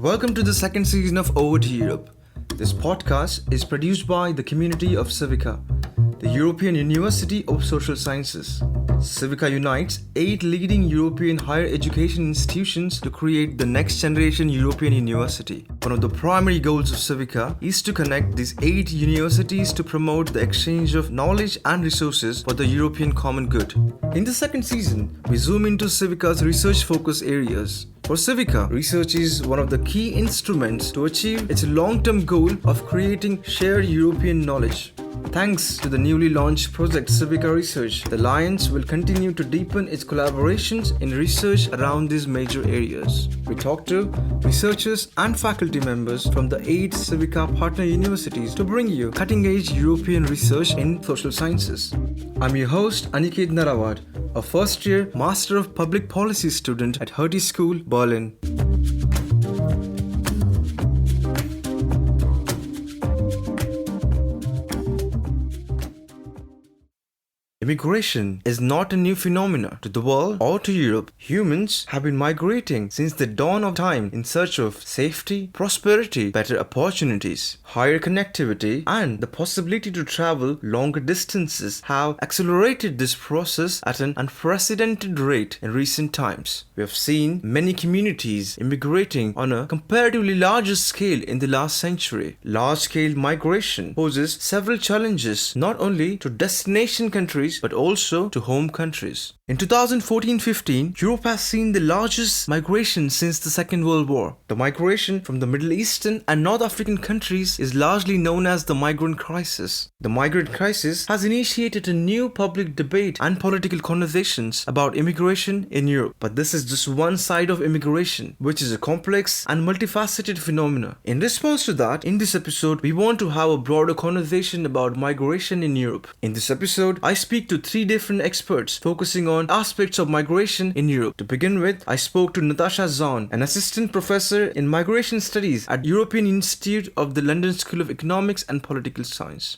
Welcome to the second season of Over to Europe. This podcast is produced by the community of CIVICA, the European University of Social Sciences. CIVICA unites 8 leading European higher education institutions to create the next generation European university. One of the primary goals of CIVICA is to connect these 8 universities to promote the exchange of knowledge and resources for the European common good. In the second season, we zoom into CIVICA's research focus areas. For CIVICA, research is one of the key instruments to achieve its long-term goal of creating shared European knowledge. Thanks to the newly launched project CIVICA Research, the Alliance will continue to deepen its collaborations in research around these major areas. We talk to researchers and faculty members from the 8 CIVICA partner universities to bring you cutting-edge European research in social sciences. I'm your host, Aniket Narawat, a first-year Master of Public Policy student at Hertie School, Berlin. Immigration is not a new phenomenon to the world or to Europe. Humans have been migrating since the dawn of time in search of safety, prosperity, better opportunities, higher connectivity, and the possibility to travel longer distances have accelerated this process at an unprecedented rate in recent times. We have seen many communities immigrating on a comparatively larger scale in the last century. Large-scale migration poses several challenges not only to destination countries but also to home countries. In 2014-15, Europe has seen the largest migration since the Second World War. The migration from the Middle Eastern and North African countries is largely known as the Migrant Crisis. The Migrant Crisis has initiated a new public debate and political conversations about immigration in Europe. But this is just one side of immigration, which is a complex and multifaceted phenomenon. In response to that, in this episode, we want to have a broader conversation about migration in Europe. In this episode, I speak to 3 different experts focusing on aspects of migration in Europe. To begin with, I spoke to Natascha Zaun, an assistant professor in migration studies at European Institute of the London School of Economics and Political Science.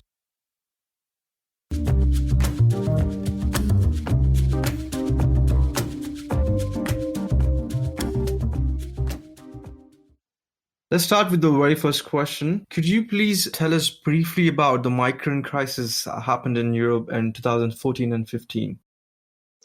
Let's start with the very first question. Could you please tell us briefly about the migrant crisis that happened in Europe in 2014 and 15?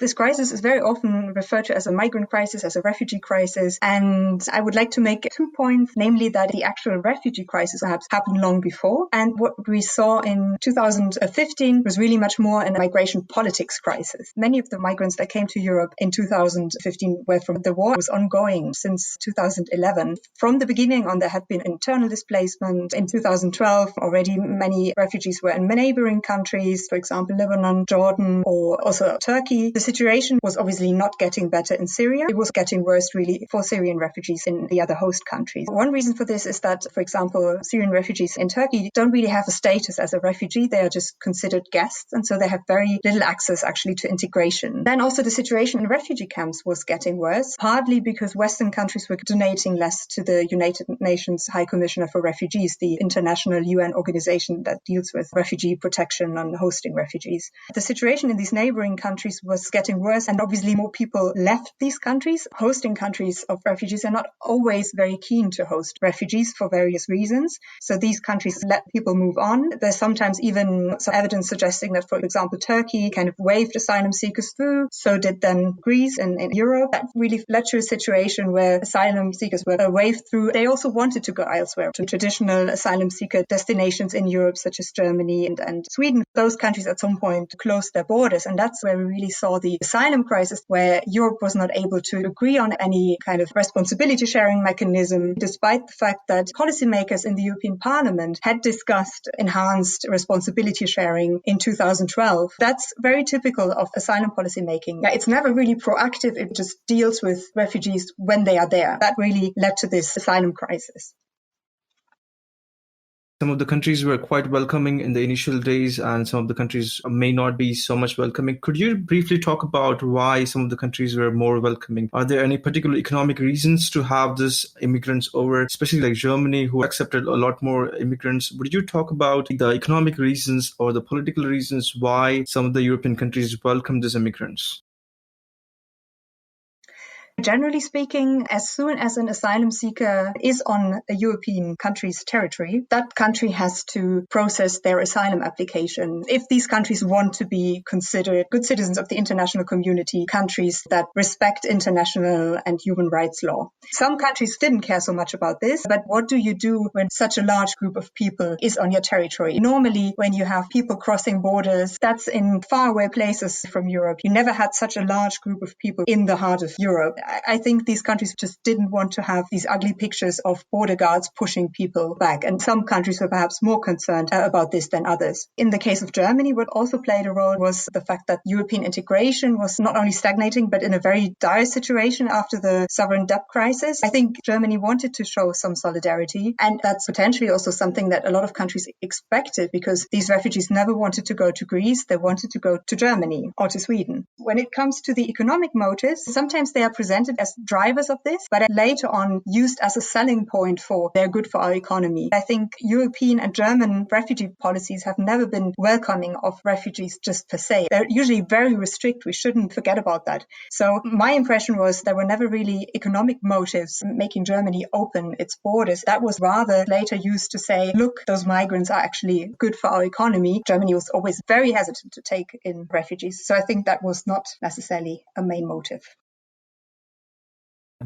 This crisis is very often referred to as a migrant crisis, as a refugee crisis. And I would like to make 2 points, namely that the actual refugee crisis perhaps happened long before. And what we saw in 2015 was really much more a migration politics crisis. Many of the migrants that came to Europe in 2015 were from the war was ongoing since 2011. From the beginning on, there had been internal displacement. In 2012, already many refugees were in neighboring countries, for example, Lebanon, Jordan, or also Turkey. The situation was obviously not getting better in Syria. It was getting worse really for Syrian refugees in the other host countries. One reason for this is that, for example, Syrian refugees in Turkey don't really have a status as a refugee. They are just considered guests, and so they have very little access actually to integration. Then also the situation in refugee camps was getting worse, partly because Western countries were donating less to the United Nations High Commissioner for Refugees, the international UN organization that deals with refugee protection and hosting refugees. The situation in these neighboring countries was getting worse, and obviously more people left these countries. Hosting countries of refugees are not always very keen to host refugees for various reasons. So these countries let people move on. There's sometimes even some evidence suggesting that, for example, Turkey kind of waved asylum seekers through. So did then Greece and in Europe. That really led to a situation where asylum seekers were waved through. They also wanted to go elsewhere, to traditional asylum seeker destinations in Europe, such as Germany and Sweden. Those countries at some point closed their borders, and that's where we really saw the asylum crisis, where Europe was not able to agree on any kind of responsibility sharing mechanism, despite the fact that policymakers in the European Parliament had discussed enhanced responsibility sharing in 2012. That's very typical of asylum policy making. It's never really proactive. It just deals with refugees when they are there. That really led to this asylum crisis. Some of the countries were quite welcoming in the initial days, and some of the countries may not be so much welcoming. Could you briefly talk about why some of the countries were more welcoming? Are there any particular economic reasons to have this immigrants over, especially like Germany, who accepted a lot more immigrants? Would you talk about the economic reasons or the political reasons why some of the European countries welcomed these immigrants? Generally speaking, as soon as an asylum seeker is on a European country's territory, that country has to process their asylum application. If these countries want to be considered good citizens of the international community, countries that respect international and human rights law. Some countries didn't care so much about this, but what do you do when such a large group of people is on your territory? Normally, when you have people crossing borders, that's in faraway places from Europe. You never had such a large group of people in the heart of Europe. I think these countries just didn't want to have these ugly pictures of border guards pushing people back. And some countries were perhaps more concerned about this than others. In the case of Germany, what also played a role was the fact that European integration was not only stagnating, but in a very dire situation after the sovereign debt crisis. I think Germany wanted to show some solidarity. And that's potentially also something that a lot of countries expected, because these refugees never wanted to go to Greece. They wanted to go to Germany or to Sweden. When it comes to the economic motives, sometimes they are presented as drivers of this, but later on used as a selling point for they're good for our economy. I think European and German refugee policies have never been welcoming of refugees just per se. They're usually very restrict. We shouldn't forget about that. So my impression was there were never really economic motives making Germany open its borders. That was rather later used to say, look, those migrants are actually good for our economy. Germany was always very hesitant to take in refugees. So I think that was not necessarily a main motive.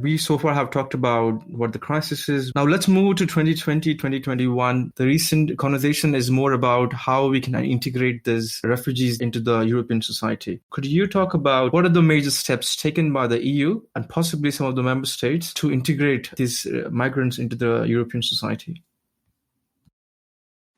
We so far have talked about what the crisis is. Now let's move to 2020, 2021. The recent conversation is more about how we can integrate these refugees into the European society. Could you talk about what are the major steps taken by the EU and possibly some of the member states to integrate these migrants into the European society?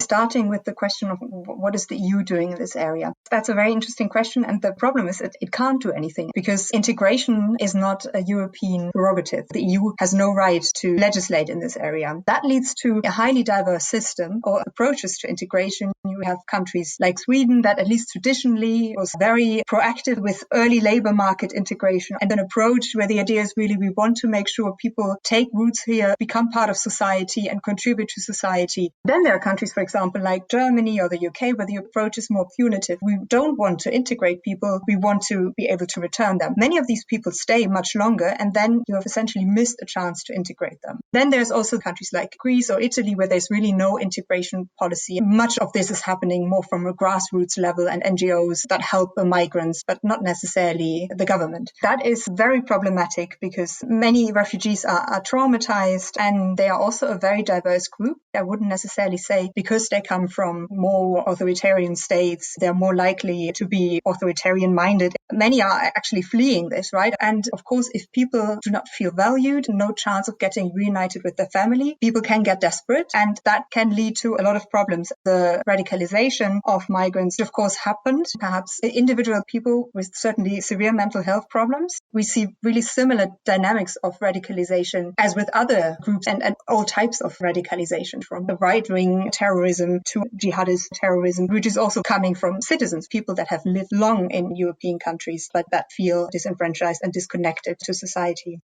Starting with the question of what is the EU doing in this area? That's a very interesting question. And the problem is that it can't do anything because integration is not a European prerogative. The EU has no right to legislate in this area. That leads to a highly diverse system or approaches to integration. You have countries like Sweden that at least traditionally was very proactive with early labor market integration and an approach where the idea is really we want to make sure people take roots here, become part of society and contribute to society. Then there are countries, for example, like Germany or the UK, where the approach is more punitive. We don't want to integrate people. We want to be able to return them. Many of these people stay much longer, and then you have essentially missed a chance to integrate them. Then there's also countries like Greece or Italy, where there's really no integration policy. Much of this is happening more from a grassroots level and NGOs that help the migrants, but not necessarily the government. That is very problematic because many refugees are traumatized, and they are also a very diverse group. I wouldn't necessarily say because they come from more authoritarian states, they're more likely to be authoritarian minded. Many are actually fleeing this, right? And of course, if people do not feel valued, no chance of getting reunited with their family, people can get desperate, and that can lead to a lot of problems. The radicalization of migrants, of course, happened. Perhaps individual people with certainly severe mental health problems. We see really similar dynamics of radicalization as with other groups and all types of radicalization, from the right-wing terrorism to jihadist terrorism, which is also coming from citizens, people that have lived long in European countries, but that feel disenfranchised and disconnected to society.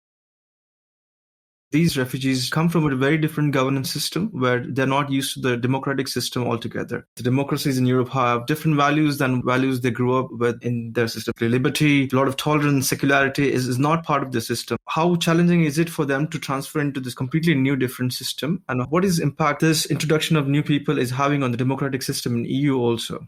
These refugees come from a very different governance system where they're not used to the democratic system altogether. The democracies in Europe have different values than values they grew up with in their system. Liberty, a lot of tolerance, secularity is not part of the system. How challenging is it for them to transfer into this completely new, different system? And what is the impact this introduction of new people is having on the democratic system in EU also?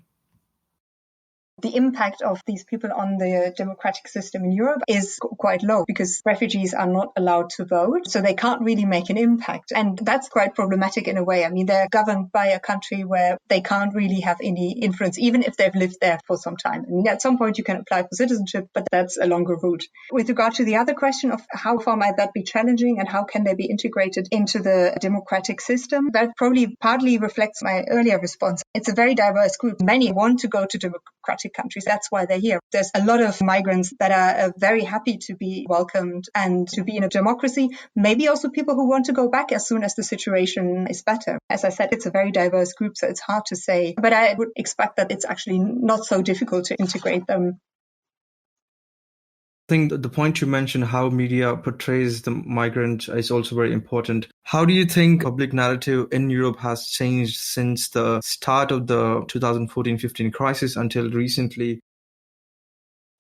The impact of these people on the democratic system in Europe is quite low because refugees are not allowed to vote, so they can't really make an impact. And that's quite problematic in a way. I mean, they're governed by a country where they can't really have any influence, even if they've lived there for some time. I mean, at some point you can apply for citizenship, but that's a longer route. With regard to the other question of how far might that be challenging and how can they be integrated into the democratic system, that probably partly reflects my earlier response. It's a very diverse group. Many want to go to democratic countries. That's why they're here. There's a lot of migrants that are very happy to be welcomed and to be in a democracy. Maybe also people who want to go back as soon as the situation is better. As I said, it's a very diverse group, so it's hard to say. But I would expect that it's actually not so difficult to integrate them. I think the point you mentioned, how media portrays the migrant, is also very important. How do you think public narrative in Europe has changed since the start of the 2014-15 crisis until recently?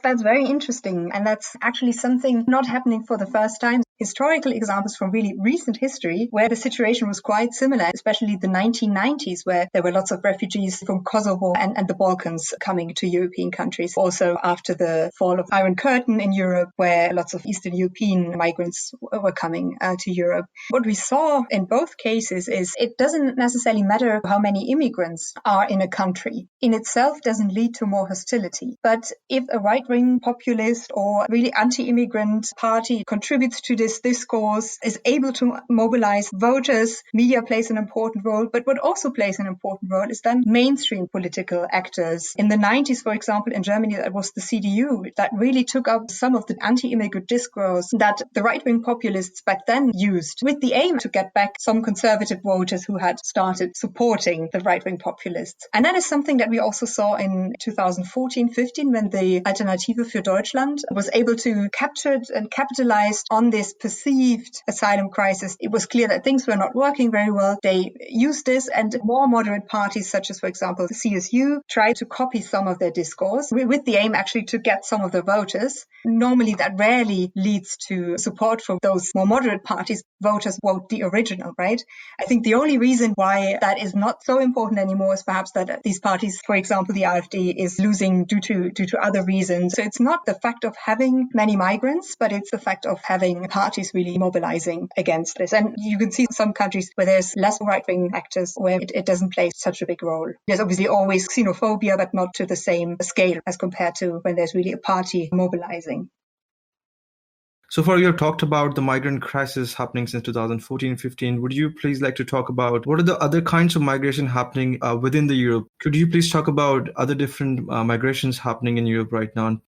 That's very interesting. And that's actually something not happening for the first time. Historical examples from really recent history where the situation was quite similar, especially the 1990s, where there were lots of refugees from Kosovo and the Balkans coming to European countries. Also after the fall of Iron Curtain in Europe, where lots of Eastern European migrants were coming to Europe. What we saw in both cases is it doesn't necessarily matter how many immigrants are in a country. In itself doesn't lead to more hostility. But if a right-wing populist or really anti-immigrant party contributes to this discourse, is able to mobilize voters, media plays an important role, but what also plays an important role is then mainstream political actors. In the 90s, for example, in Germany, that was the CDU that really took up some of the anti-immigrant discourse that the right-wing populists back then used with the aim to get back some conservative voters who had started supporting the right-wing populists. And that is something that we also saw in 2014-15 when the Alternative für Deutschland was able to capture and capitalize on this perceived asylum crisis. It was clear that things were not working very well. They used this, and more moderate parties, such as, for example, the CSU, tried to copy some of their discourse with the aim actually to get some of the voters. Normally, that rarely leads to support for those more moderate parties. Voters vote the original, right? I think the only reason why that is not so important anymore is perhaps that these parties, for example, the AfD, is losing due to other reasons. So it's not the fact of having many migrants, but it's the fact of having parties really mobilizing against this. And you can see some countries where there's less right-wing actors where it doesn't play such a big role. There's obviously always xenophobia, but not to the same scale as compared to when there's really a party mobilizing. So far, you have talked about the migrant crisis happening since 2014-15. Would you please like to talk about what are the other kinds of migration happening within the Europe? Could you please talk about other different migrations happening in Europe right now?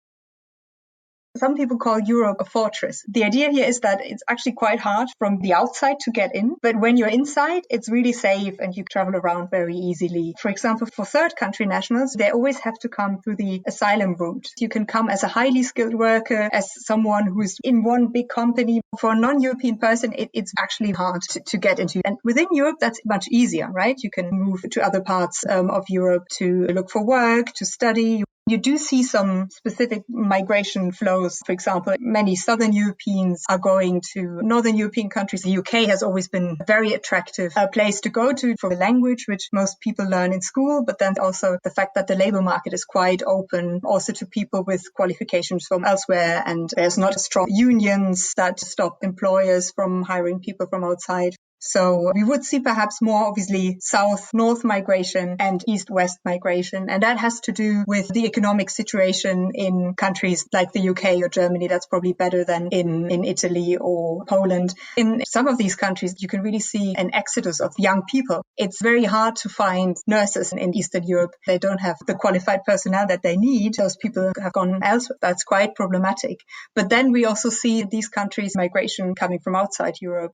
Some people call Europe a fortress. The idea here is that it's actually quite hard from the outside to get in, but when you're inside, it's really safe and you travel around very easily. For example, for third country nationals, they always have to come through the asylum route. You can come as a highly skilled worker, as someone who's in one big company. For a non-European person, it's actually hard to get into. And within Europe, that's much easier, right? You can move to other parts of Europe to look for work, to study. You do see some specific migration flows. For example, many Southern Europeans are going to Northern European countries. The UK has always been a very attractive place to go to for the language, which most people learn in school, but then also the fact that the labor market is quite open also to people with qualifications from elsewhere, and there's not strong unions that stop employers from hiring people from outside. So we would see perhaps more obviously south-north migration and east-west migration. And that has to do with the economic situation in countries like the UK or Germany. That's probably better than in Italy or Poland. In some of these countries, you can really see an exodus of young people. It's very hard to find nurses in Eastern Europe. They don't have the qualified personnel that they need. Those people have gone elsewhere. That's quite problematic. But then we also see in these countries migration coming from outside Europe.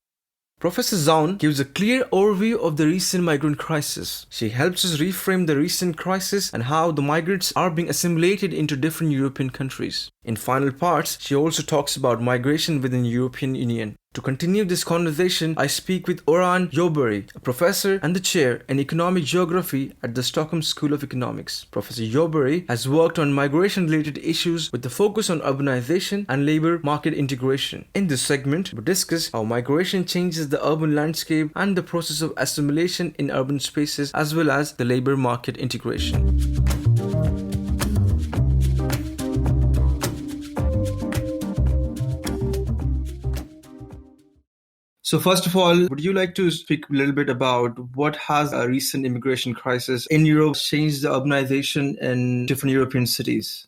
Professor Zaun gives a clear overview of the recent migrant crisis. She helps us reframe the recent crisis and how the migrants are being assimilated into different European countries. In final parts, she also talks about migration within the European Union. To continue this conversation, I speak with Örjan Sjöberg, a professor and the chair in economic geography at the Stockholm School of Economics. Professor Sjöberg has worked on migration-related issues with the focus on urbanization and labor market integration. In this segment, we discuss how migration changes the urban landscape and the process of assimilation in urban spaces, as well as the labor market integration. So first of all, would you like to speak a little bit about what has a recent immigration crisis in Europe changed the urbanization in different European cities?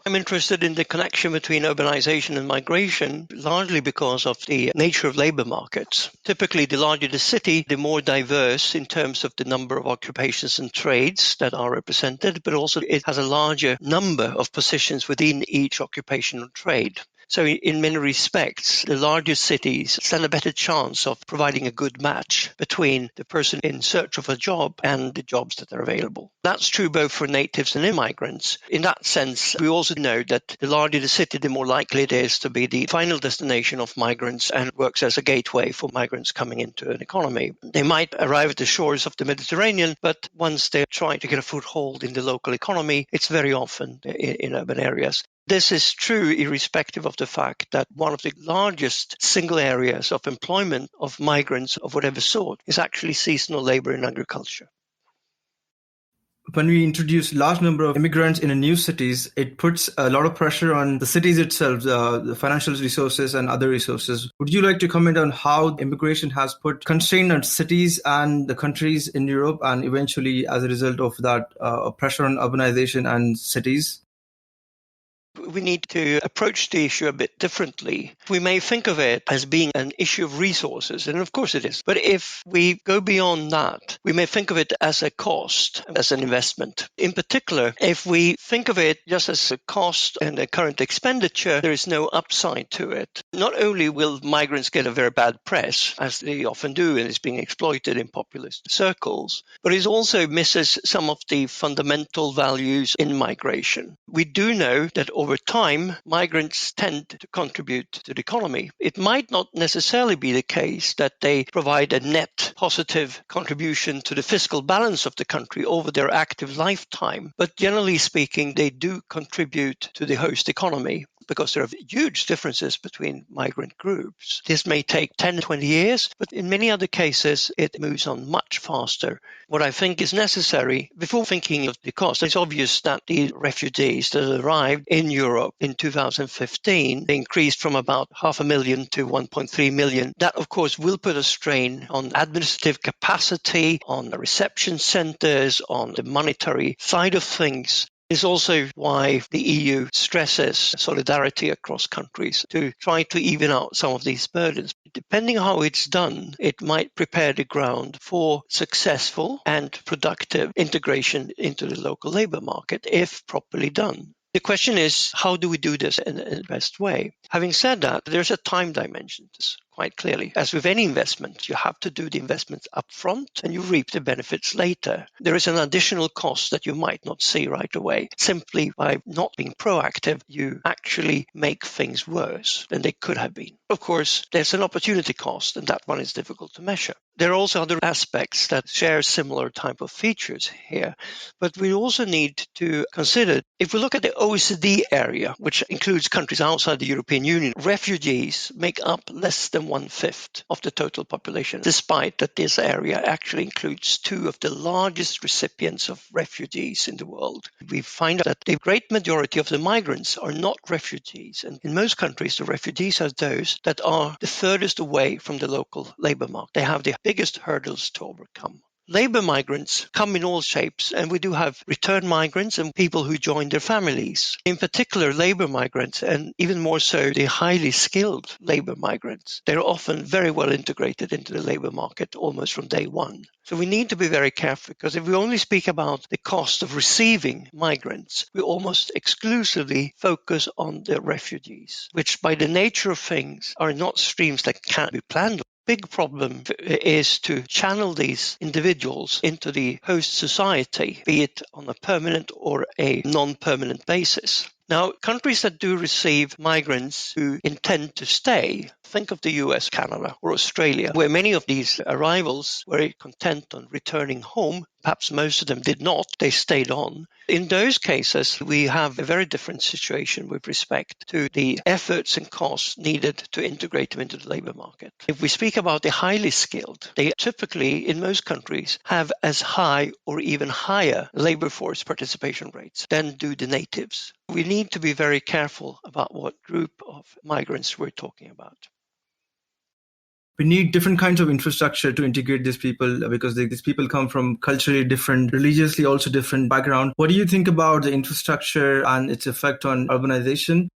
I'm interested in the connection between urbanization and migration, largely because of the nature of labor markets. Typically, the larger the city, the more diverse in terms of the number of occupations and trades that are represented, but also it has a larger number of positions within each occupation or trade. So in many respects, the larger cities stand a better chance of providing a good match between the person in search of a job and the jobs that are available. That's true both for natives and immigrants. In that sense, we also know that the larger the city, the more likely it is to be the final destination of migrants and works as a gateway for migrants coming into an economy. They might arrive at the shores of the Mediterranean, but once they're trying to get a foothold in the local economy, it's very often in urban areas. This is true irrespective of the fact that one of the largest single areas of employment of migrants of whatever sort is actually seasonal labor in agriculture. When we introduce large number of immigrants in new cities, it puts a lot of pressure on the cities itself, the financial resources and other resources. Would you like to comment on how immigration has put constraint on cities and the countries in Europe, and eventually, as a result of that, pressure on urbanization and cities? We need to approach the issue a bit differently. We may think of it as being an issue of resources, and of course it is. But if we go beyond that, we may think of it as a cost, as an investment. In particular, if we think of it just as a cost and a current expenditure, there is no upside to it. Not only will migrants get a very bad press, as they often do, and it's being exploited in populist circles, but it also misses some of the fundamental values in migration. We do know that over time, migrants tend to contribute to the economy. It might not necessarily be the case that they provide a net positive contribution to the fiscal balance of the country over their active lifetime, but generally speaking, they do contribute to the host economy, because there are huge differences between migrant groups. This may take 10, 20 years, but in many other cases, it moves on much faster. What I think is necessary, before thinking of the cost, it's obvious that the refugees that arrived in Europe in 2015, they increased from about 500,000 to 1.3 million. That, of course, will put a strain on administrative capacity, on the reception centers, on the monetary side of things. Is also why the EU stresses solidarity across countries to try to even out some of these burdens. Depending on how it's done, it might prepare the ground for successful and productive integration into the local labor market if properly done. The question is, how do we do this in the best way? Having said that, there's a time dimension to this, quite clearly. As with any investment, you have to do the investments up front and you reap the benefits later. There is an additional cost that you might not see right away. Simply by not being proactive, you actually make things worse than they could have been. Of course, there's an opportunity cost, and that one is difficult to measure. There are also other aspects that share similar type of features here, but we also need to consider, if we look at the OECD area, which includes countries outside the European Union, refugees make up less than 1/5 of the total population, despite that this area actually includes two of the largest recipients of refugees in the world. We find that the great majority of the migrants are not refugees, and in most countries, the refugees are those that are the furthest away from the local labor market. They have the biggest hurdles to overcome. Labor migrants come in all shapes, and we do have return migrants and people who join their families. In particular, labor migrants, and even more so the highly skilled labor migrants, they're often very well integrated into the labor market almost from day one. So we need to be very careful, because if we only speak about the cost of receiving migrants, we almost exclusively focus on the refugees, which by the nature of things are not streams that can't be planned. Big problem is to channel these individuals into the host society, be it on a permanent or a non-permanent basis. Now, countries that do receive migrants who intend to stay, think of the US, Canada, or Australia, where many of these arrivals were content on returning home. Perhaps most of them did not. They stayed on. In those cases, we have a very different situation with respect to the efforts and costs needed to integrate them into the labor market. If we speak about the highly skilled, they typically, in most countries, have as high or even higher labor force participation rates than do the natives. We need to be very careful about what group of migrants we're talking about. We need different kinds of infrastructure to integrate these people, because these people come from culturally different, religiously also different background. What do you think about the infrastructure and its effect on urbanization?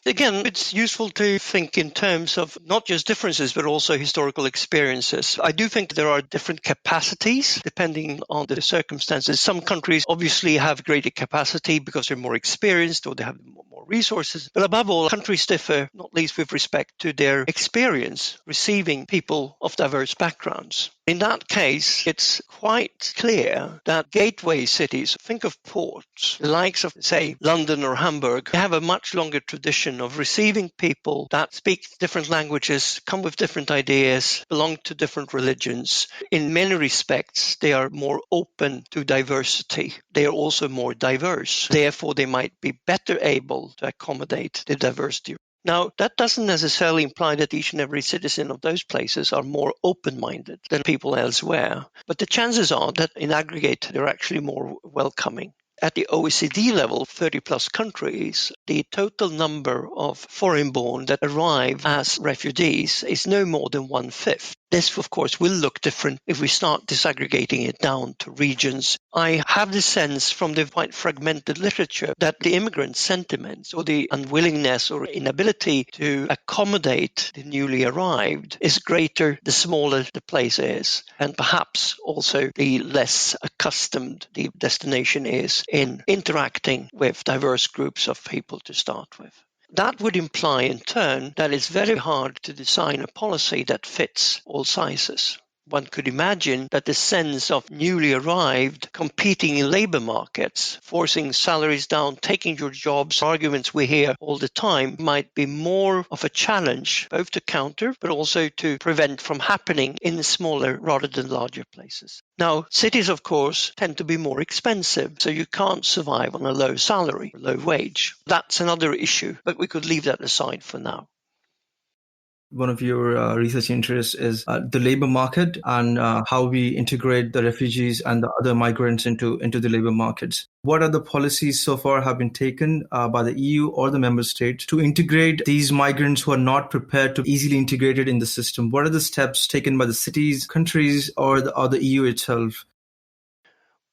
Again, it's useful to think in terms of not just differences, but also historical experiences. I do think there are different capacities depending on the circumstances. Some countries obviously have greater capacity because they're more experienced or they have more resources. But above all, countries differ, not least with respect to their experience receiving people of diverse backgrounds. In that case, it's quite clear that gateway cities, think of ports, the likes of, say, London or Hamburg, have a much longer tradition of receiving people that speak different languages, come with different ideas, belong to different religions. In many respects, they are more open to diversity. They are also more diverse. Therefore, they might be better able to accommodate the diversity. Now, that doesn't necessarily imply that each and every citizen of those places are more open-minded than people elsewhere, but the chances are that in aggregate, they're actually more welcoming. At the OECD level, 30-plus countries, the total number of foreign-born that arrive as refugees is no more than 1/5. This, of course, will look different if we start disaggregating it down to regions. I have the sense from the quite fragmented literature that the immigrant sentiments or the unwillingness or inability to accommodate the newly arrived is greater the smaller the place is, and perhaps also the less accustomed the destination is in interacting with diverse groups of people to start with. That would imply, in turn, that it's very hard to design a policy that fits all sizes. One could imagine that the sense of newly arrived competing in labor markets, forcing salaries down, taking your jobs, arguments we hear all the time, might be more of a challenge, both to counter but also to prevent from happening in smaller rather than larger places. Now, cities, of course, tend to be more expensive, so you can't survive on a low salary, low wage. That's another issue, but we could leave that aside for now. One of your research interests is the labor market and how we integrate the refugees and the other migrants into the labor markets. What are the policies so far have been taken by the EU or the member states to integrate these migrants who are not prepared to easily integrated in the system? What are the steps taken by the cities, countries, or the EU itself?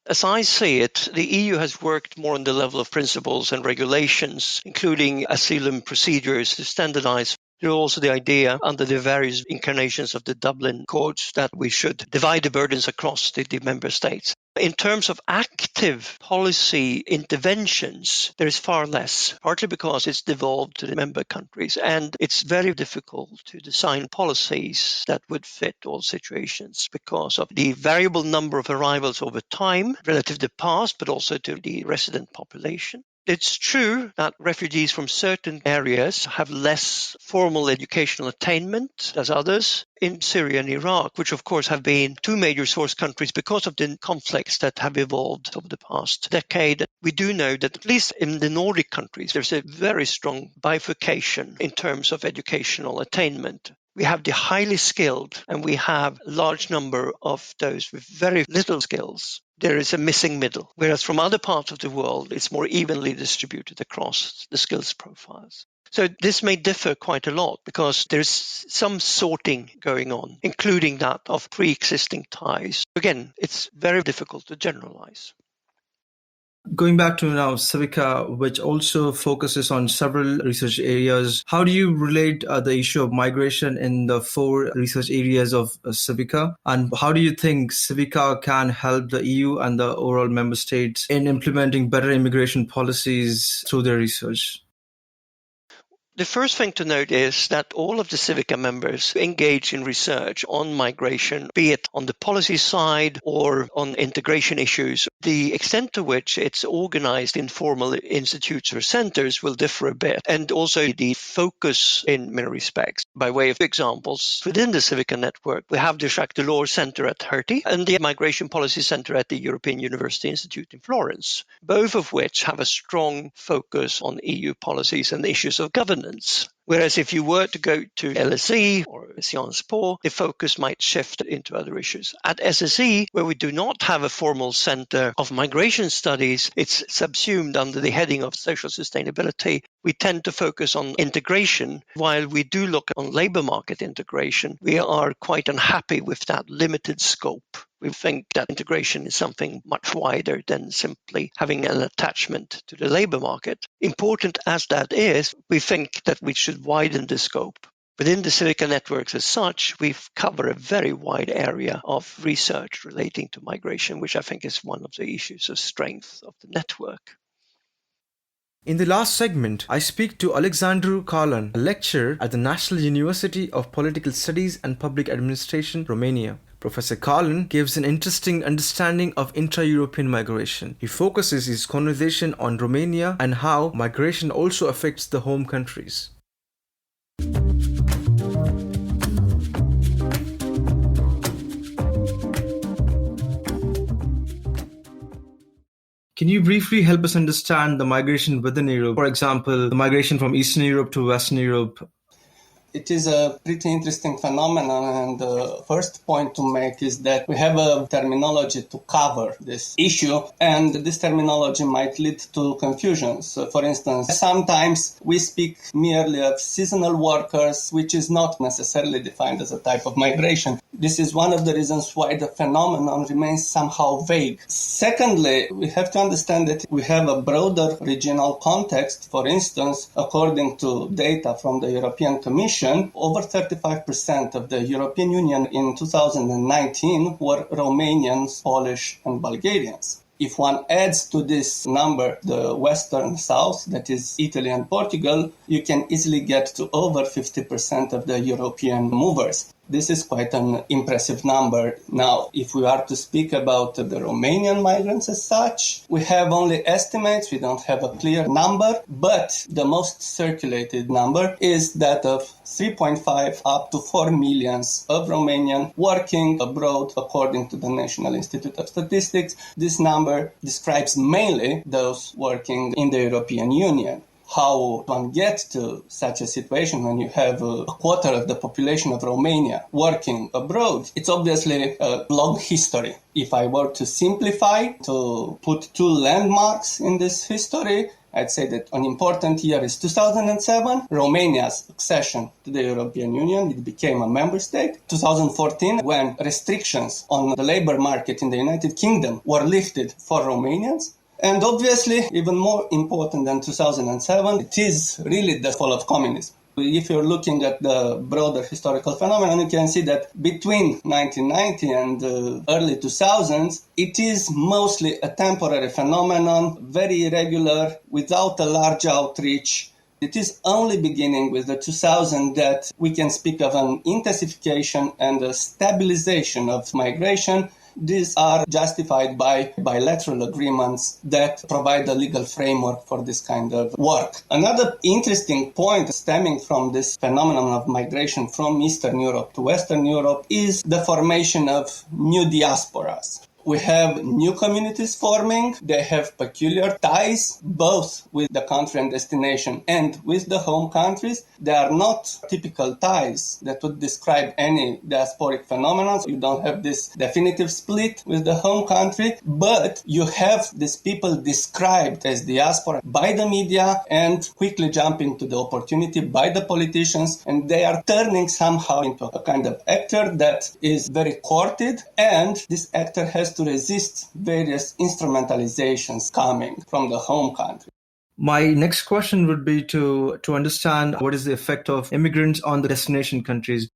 As I see it, the EU has worked more on the level of principles and regulations, including asylum procedures to standardize. There's also the idea under the various incarnations of the Dublin codes that we should divide the burdens across the member states. In terms of active policy interventions, there is far less, partly because it's devolved to the member countries, and it's very difficult to design policies that would fit all situations because of the variable number of arrivals over time relative to the past, but also to the resident population. It's true that refugees from certain areas have less formal educational attainment as others in Syria and Iraq, which of course have been two major source countries because of the conflicts that have evolved over the past decade. We do know that at least in the Nordic countries, there's a very strong bifurcation in terms of educational attainment. We have the highly skilled and we have a large number of those with very little skills. There is a missing middle, whereas from other parts of the world, it's more evenly distributed across the skills profiles. So this may differ quite a lot because there's some sorting going on, including that of pre-existing ties. Again, it's very difficult to generalize. Going back to now CIVICA, which also focuses on several research areas, how do you relate the issue of migration in the 4 research areas of CIVICA? And how do you think CIVICA can help the EU and the overall member states in implementing better immigration policies through their research? The first thing to note is that all of the CIVICA members engage in research on migration, be it on the policy side or on integration issues. The extent to which it's organized in formal institutes or centers will differ a bit, and also the focus in many respects. By way of examples, within the CIVICA network, we have the Jacques Delors Center at Hertie and the Migration Policy Center at the European University Institute in Florence, both of which have a strong focus on EU policies and issues of governance. Whereas if you were to go to LSE or Sciences Po, the focus might shift into other issues. At SSE, where we do not have a formal center of migration studies, it's subsumed under the heading of social sustainability. We tend to focus on integration. While we do look on labor market integration, we are quite unhappy with that limited scope. We think that integration is something much wider than simply having an attachment to the labor market. Important as that is, we think that we should widen the scope. Within the CIVICA networks as such, we cover a very wide area of research relating to migration, which I think is one of the issues of strength of the network. In the last segment, I speak to Alexandru Cârlan, a lecturer at the National University of Political Studies and Public Administration, Romania. Professor Cârlan gives an interesting understanding of intra-European migration. He focuses his conversation on Romania and how migration also affects the home countries. Can you briefly help us understand the migration within Europe? For example, the migration from Eastern Europe to Western Europe. It is a pretty interesting phenomenon, and the first point to make is that we have a terminology to cover this issue, and this terminology might lead to confusions. So for instance, sometimes we speak merely of seasonal workers, which is not necessarily defined as a type of migration. This is one of the reasons why the phenomenon remains somehow vague. Secondly, we have to understand that we have a broader regional context. For instance, according to data from the European Commission, over 35% of the European Union in 2019 were Romanians, Polish, and Bulgarians. If one adds to this number the Western South, that is Italy and Portugal, you can easily get to over 50% of the European movers. This is quite an impressive number. Now, if we are to speak about the Romanian migrants as such, we have only estimates, we don't have a clear number, but the most circulated number is that of 3.5 up to 4 million of Romanians working abroad, according to the National Institute of Statistics. This number describes mainly those working in the European Union. How one gets to such a situation when you have a quarter of the population of Romania working abroad, it's obviously a long history. If I were to simplify, to put two landmarks in this history, I'd say that an important year is 2007, Romania's accession to the European Union. It became a member state. 2014, when restrictions on the labor market in the United Kingdom were lifted for Romanians. And obviously, even more important than 2007, it is really the fall of communism. If you're looking at the broader historical phenomenon, you can see that between 1990 and the early 2000s, it is mostly a temporary phenomenon, very irregular, without a large outreach. It is only beginning with the 2000s that we can speak of an intensification and a stabilization of migration. These are justified by bilateral agreements that provide a legal framework for this kind of work. Another interesting point stemming from this phenomenon of migration from Eastern Europe to Western Europe is the formation of new diasporas. We have new communities forming. They have peculiar ties, both with the country and destination and with the home countries. They are not typical ties that would describe any diasporic phenomenon. You don't have this definitive split with the home country, but you have these people described as diaspora by the media and quickly jumping to the opportunity by the politicians, and they are turning somehow into a kind of actor that is very courted, and this actor has to resist various instrumentalizations coming from the home country. My next question would be to understand what is the effect of immigrants on the destination countries.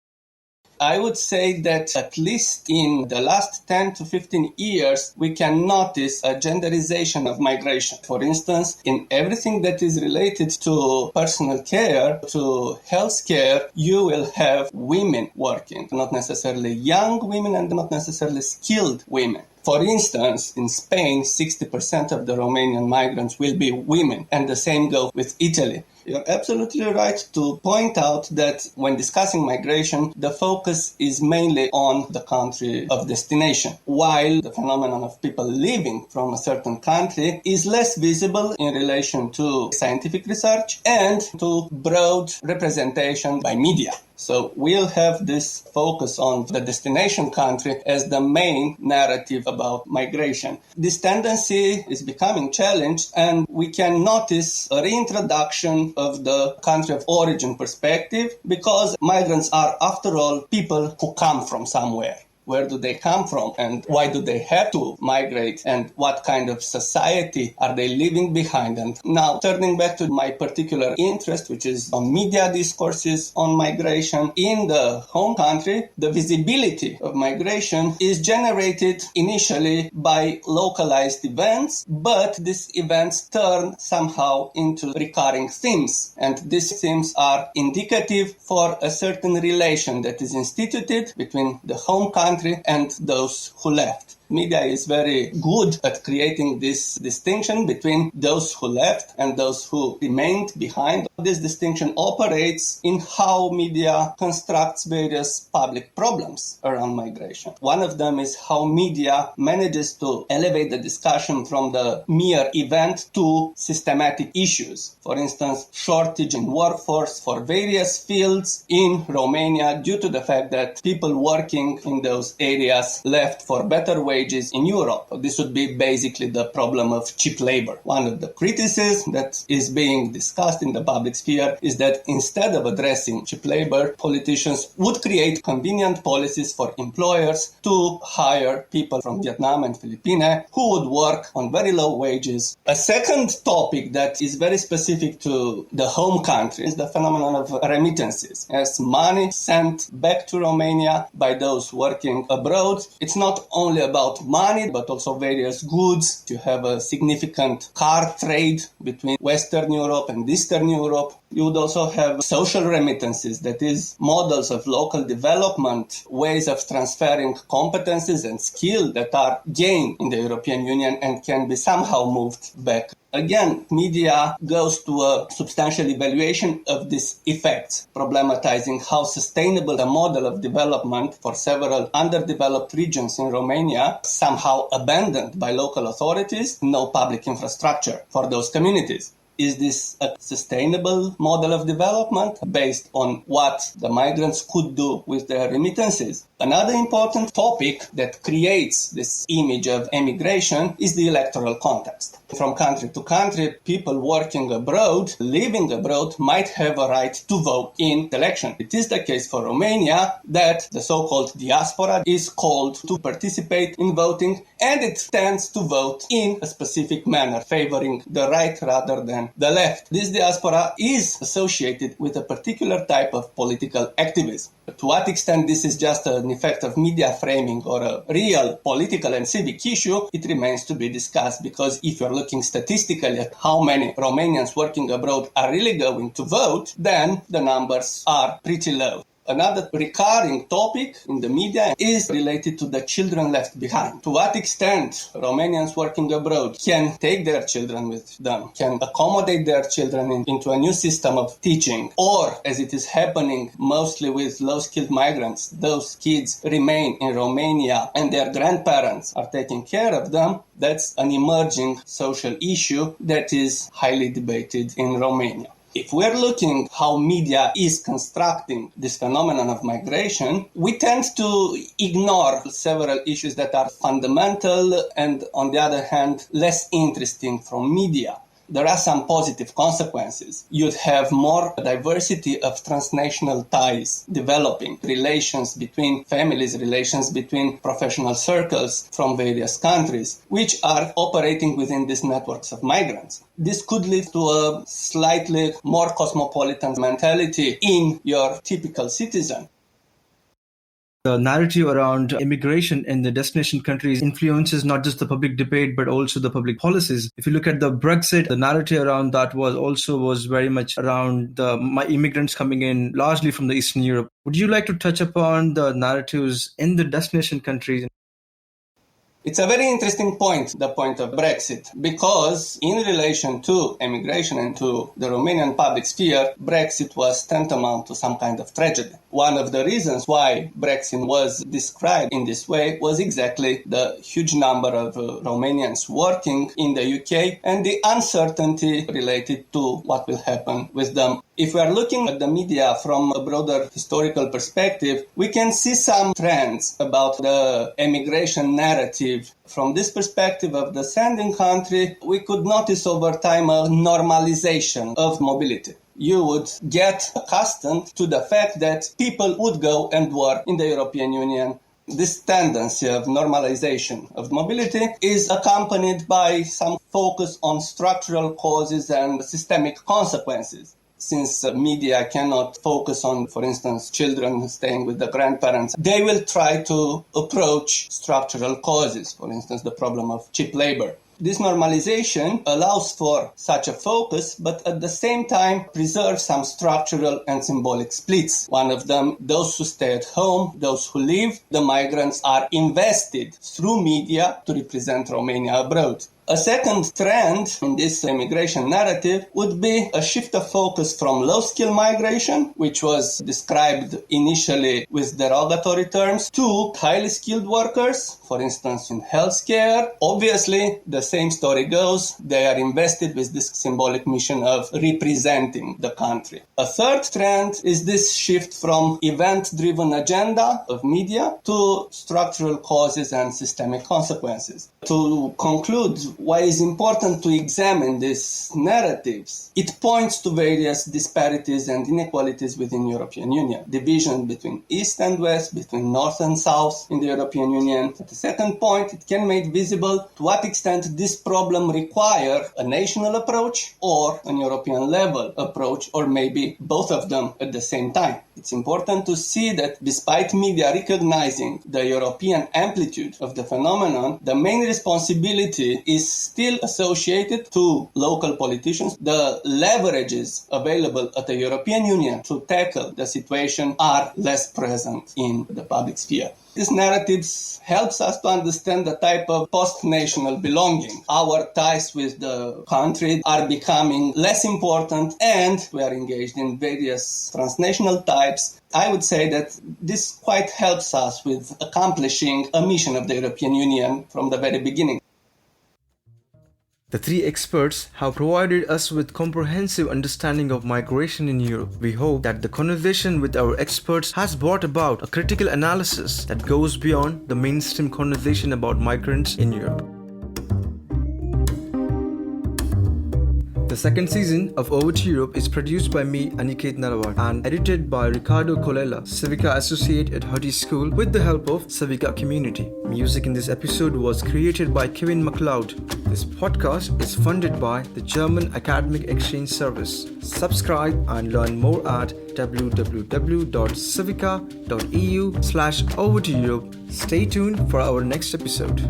I would say that at least in the last 10 to 15 years, we can notice a genderization of migration. For instance, in everything that is related to personal care, to healthcare, you will have women working, not necessarily young women and not necessarily skilled women. For instance, in Spain, 60% of the Romanian migrants will be women, and the same goes with Italy. You're absolutely right to point out that when discussing migration, the focus is mainly on the country of destination, while the phenomenon of people leaving from a certain country is less visible in relation to scientific research and to broad representation by media. So we'll have this focus on the destination country as the main narrative about migration. This tendency is becoming challenged, and we can notice a reintroduction of the country of origin perspective, because migrants are, after all, people who come from somewhere. where do they come from and why do they have to migrate and what kind of society are they leaving behind. And now turning back to my particular interest, which is on media discourses on migration in the home country, the visibility of migration is generated initially by localized events, but these events turn somehow into recurring themes. And these themes are indicative for a certain relation that is instituted between the home country and those who left. Media is very good at creating this distinction between those who left and those who remained behind. This distinction operates in how media constructs various public problems around migration. One of them is how media manages to elevate the discussion from the mere event to systematic issues. For instance, shortage in workforce for various fields in Romania due to the fact that people working in those areas left for better wages in Europe. This would be basically the problem of cheap labor. One of the criticisms that is being discussed in the public sphere is that instead of addressing cheap labor, politicians would create convenient policies for employers to hire people from Vietnam and Philippines who would work on very low wages. A second topic that is very specific to the home country is the phenomenon of remittances. As money sent back to Romania by those working abroad, it's not only about money, but also various goods. You have a significant car trade between Western Europe and Eastern Europe. You would also have social remittances, that is, models of local development, ways of transferring competences and skill that are gained in the European Union and can be somehow moved back. Again, media goes to a substantial evaluation of these effects, problematizing how sustainable the model of development for several underdeveloped regions in Romania, somehow abandoned by local authorities, no public infrastructure for those communities. Is this a sustainable model of development based on what the migrants could do with their remittances? Another important topic that creates this image of emigration is the electoral context. From country to country, people working abroad, living abroad, might have a right to vote in the election. It is the case for Romania that the so-called diaspora is called to participate in voting, and it tends to vote in a specific manner, favoring the right rather than the left. This diaspora is associated with a particular type of political activism. To what extent this is just an effect of media framing or a real political and civic issue, it remains to be discussed, because if you're looking statistically at how many Romanians working abroad are really going to vote, then the numbers are pretty low. Another recurring topic in the media is related to the children left behind. To what extent Romanians working abroad can take their children with them, can accommodate their children into a new system of teaching, or, as it is happening mostly with low-skilled migrants, those kids remain in Romania and their grandparents are taking care of them. That's an emerging social issue that is highly debated in Romania. If we're looking how media is constructing this phenomenon of migration, we tend to ignore several issues that are fundamental and, on the other hand, less interesting from media. There are some positive consequences. You'd have more diversity of transnational ties developing, relations between families, relations between professional circles from various countries, which are operating within these networks of migrants. This could lead to a slightly more cosmopolitan mentality in your typical citizen. The narrative around immigration in the destination countries influences not just the public debate, but also the public policies. If you look at the Brexit, the narrative around that was very much around the immigrants coming in largely from the Eastern Europe. Would you like to touch upon the narratives in the destination countries? It's a very interesting point, the point of Brexit, because in relation to immigration and to the Romanian public sphere, Brexit was tantamount to some kind of tragedy. One of the reasons why Brexit was described in this way was exactly the huge number of Romanians working in the UK and the uncertainty related to what will happen with them. If we are looking at the media from a broader historical perspective, we can see some trends about the emigration narrative. From this perspective of the sending country, we could notice over time a normalization of mobility. You would get accustomed to the fact that people would go and work in the European Union This tendency of normalization of mobility is accompanied by some focus on structural causes and systemic consequences. Since media cannot focus on, for instance, children staying with the grandparents, they will try to approach structural causes, for instance, the problem of cheap labor. This normalization allows for such a focus, but at the same time preserves some structural and symbolic splits. One of them, those who stay at home, those who leave, the migrants are invested through media to represent Romania abroad. A second trend in this immigration narrative would be a shift of focus from low-skill migration, which was described initially with derogatory terms, to highly skilled workers, for instance, in healthcare. Obviously, the same story goes. They are invested with this symbolic mission of representing the country. A third trend is this shift from event-driven agenda of media to structural causes and systemic consequences. To conclude, why it's important to examine these narratives? It points to various disparities and inequalities within the European Union. Division between East and West, between North and South in the European Union. At the second point, it can make visible to what extent this problem requires a national approach or an European level approach, or maybe both of them at the same time. It's important to see that despite media recognizing the European amplitude of the phenomenon, the main responsibility is still associated to local politicians. The leverages available at the European Union to tackle the situation are less present in the public sphere. These narratives helps us to understand the type of post-national belonging. Our ties with the country are becoming less important, and we are engaged in various transnational types. I would say that this quite helps us with accomplishing a mission of the European Union from the very beginning. The three experts have provided us with comprehensive understanding of migration in Europe. We hope that the conversation with our experts has brought about a critical analysis that goes beyond the mainstream conversation about migrants in Europe. The second season of Over to Europe is produced by me, Aniket Narawat, and edited by Ricardo Colella, CIVICA Associate at Huddy School, with the help of CIVICA Community. Music in this episode was created by Kevin MacLeod. This podcast is funded by the German Academic Exchange Service. Subscribe and learn more at www.civica.eu/overtoeurope. Stay tuned for our next episode.